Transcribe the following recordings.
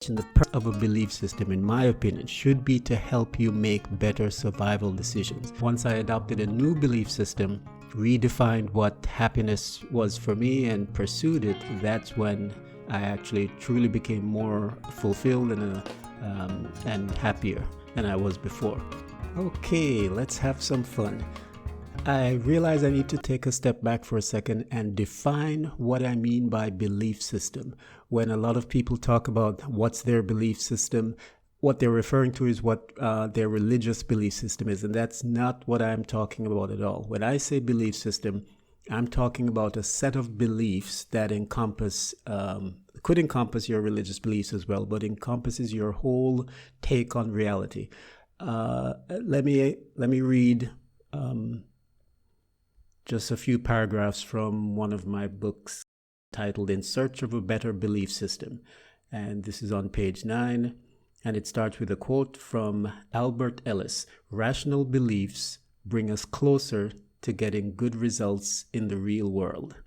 The purpose of a belief system, in my opinion, should be to help you make better survival decisions. Once I adopted a new belief system, redefined what happiness was for me and pursued it, that's when I actually truly became more fulfilled and happier than I was before. Okay, let's have some fun. I realize I need to take a step back for a second and define what I mean by belief system. When a lot of people talk about what's their belief system, what they're referring to is what their religious belief system is, and that's not what I'm talking about at all. When I say belief system, I'm talking about a set of beliefs that could encompass your religious beliefs as well, but encompasses your whole take on reality. Let me read just a few paragraphs from one of my books titled In Search of a Better Belief System. And this is on page 9. And it starts with a quote from Albert Ellis. Rational beliefs bring us closer to getting good results in the real world.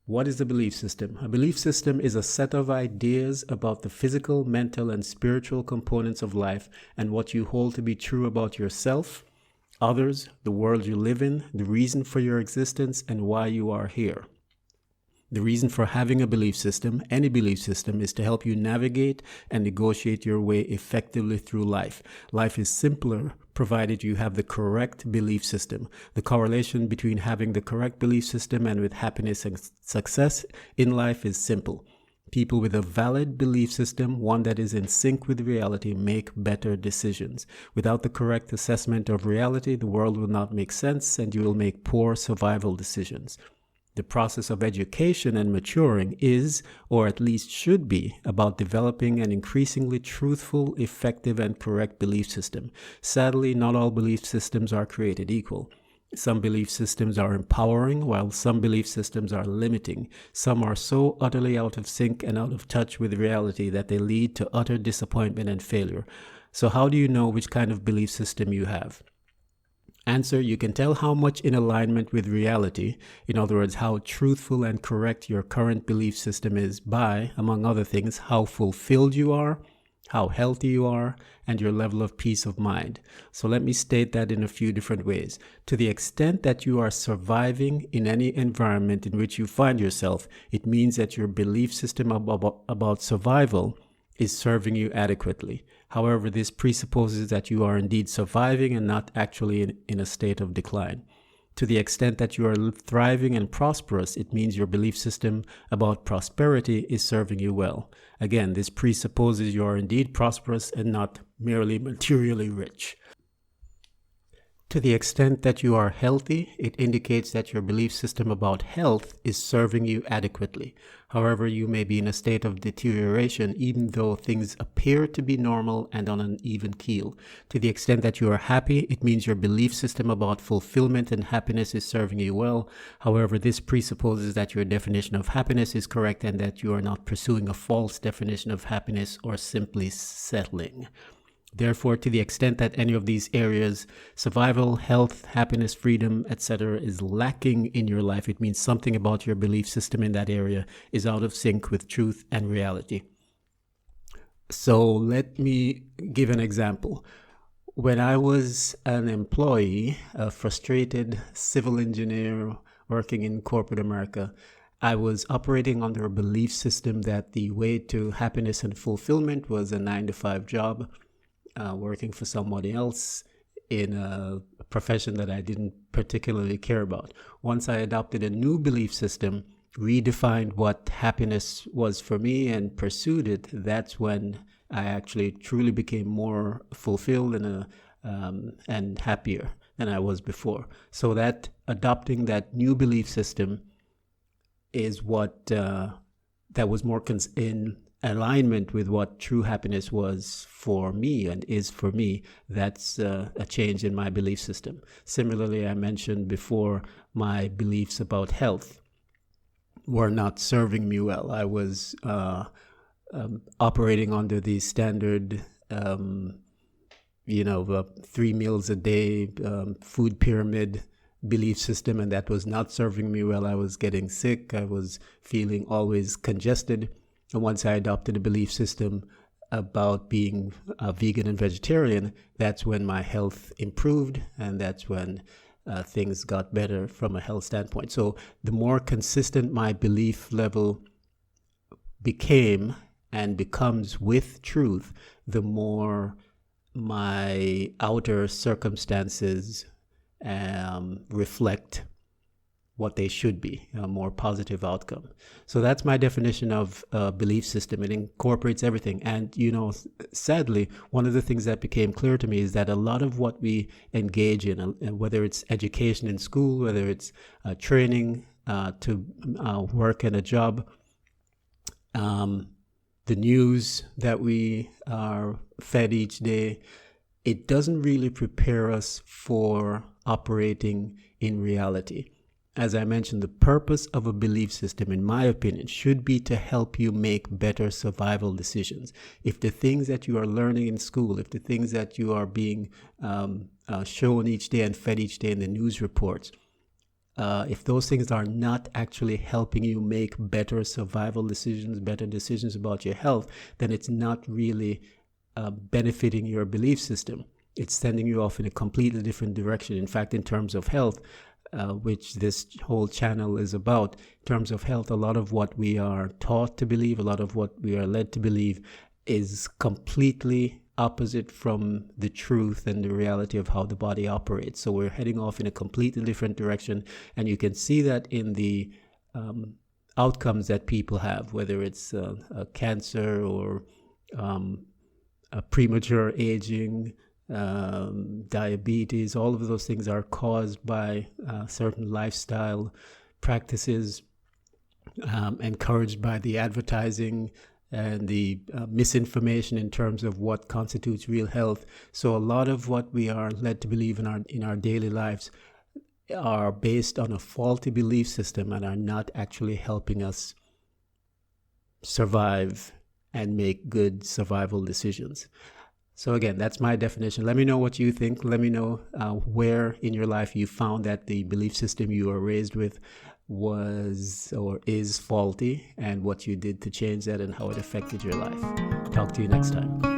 What is a belief system? A belief system is a set of ideas about the physical, mental, and spiritual components of life and what you hold to be true about yourself, others, the world you live in, the reason for your existence, and why you are here. The reason for having a belief system, any belief system, is to help you navigate and negotiate your way effectively through life. Life is simpler provided you have the correct belief system. The correlation between having the correct belief system and with happiness and success in life is simple. People with a valid belief system, one that is in sync with reality, make better decisions. Without the correct assessment of reality, the world will not make sense and you will make poor survival decisions. The process of education and maturing is, or at least should be, about developing an increasingly truthful, effective, and correct belief system. Sadly, not all belief systems are created equal. Some belief systems are empowering, while some belief systems are limiting. Some are so utterly out of sync and out of touch with reality that they lead to utter disappointment and failure. So how do you know which kind of belief system you have? Answer: you can tell how much in alignment with reality, in other words, how truthful and correct your current belief system is by, among other things, how fulfilled you are, how healthy you are, and your level of peace of mind. So let me state that in a few different ways. To the extent that you are surviving in any environment in which you find yourself, it means that your belief system about survival is serving you adequately. However, this presupposes that you are indeed surviving and not actually in a state of decline. To the extent that you are thriving and prosperous, it means your belief system about prosperity is serving you well. Again, this presupposes you are indeed prosperous and not merely materially rich. To the extent that you are healthy, it indicates that your belief system about health is serving you adequately. However, you may be in a state of deterioration even though things appear to be normal and on an even keel. To the extent that you are happy, it means your belief system about fulfillment and happiness is serving you well. However, this presupposes that your definition of happiness is correct and that you are not pursuing a false definition of happiness or simply settling. Therefore, to the extent that any of these areas, survival, health, happiness, freedom, etc., is lacking in your life, it means something about your belief system in that area is out of sync with truth and reality. So let me give an example. When I was an employee, a frustrated civil engineer working in corporate America, I was operating under a belief system that the way to happiness and fulfillment was a 9-to-5 job. Working for somebody else in a profession that I didn't particularly care about. Once I adopted a new belief system, redefined what happiness was for me and pursued it, that's when I actually truly became more fulfilled and happier than I was before. So that adopting that new belief system is what that was more in alignment with what true happiness was for me and is for me. That's a change in my belief system. Similarly, I mentioned before my beliefs about health were not serving me well. I was operating under the standard 3 meals a day food pyramid belief system, and that was not serving me well. I was getting sick. I was feeling always congested. And once I adopted a belief system about being vegan and vegetarian, that's when my health improved, and that's when things got better from a health standpoint. So the more consistent my belief level became and becomes with truth, the more my outer circumstances reflect what they should be, a more positive outcome. So that's my definition of belief system. It incorporates everything. And, sadly, one of the things that became clear to me is that a lot of what we engage in, whether it's education in school, whether it's training to work in a job, the news that we are fed each day, it doesn't really prepare us for operating in reality. As I mentioned, the purpose of a belief system, in my opinion, should be to help you make better survival decisions. If the things that you are learning in school, if the things that you are being shown each day and fed each day in the news reports, if those things are not actually helping you make better survival decisions, better decisions about your health, then it's not really benefiting your belief system. It's sending you off in a completely different direction. In fact, in terms of health, which this whole channel is about, in terms of health, a lot of what we are taught to believe, a lot of what we are led to believe is completely opposite from the truth and the reality of how the body operates. So we're heading off in a completely different direction, and you can see that in the outcomes that people have, whether it's a cancer or a premature aging, diabetes. All of those things are caused by certain lifestyle practices encouraged by the advertising and the misinformation in terms of what constitutes real health. So a lot of what we are led to believe in our daily lives are based on a faulty belief system and are not actually helping us survive and make good survival decisions. So again, that's my definition. Let me know what you think. Let me know where in your life you found that the belief system you were raised with was or is faulty, and what you did to change that and how it affected your life. Talk to you next time.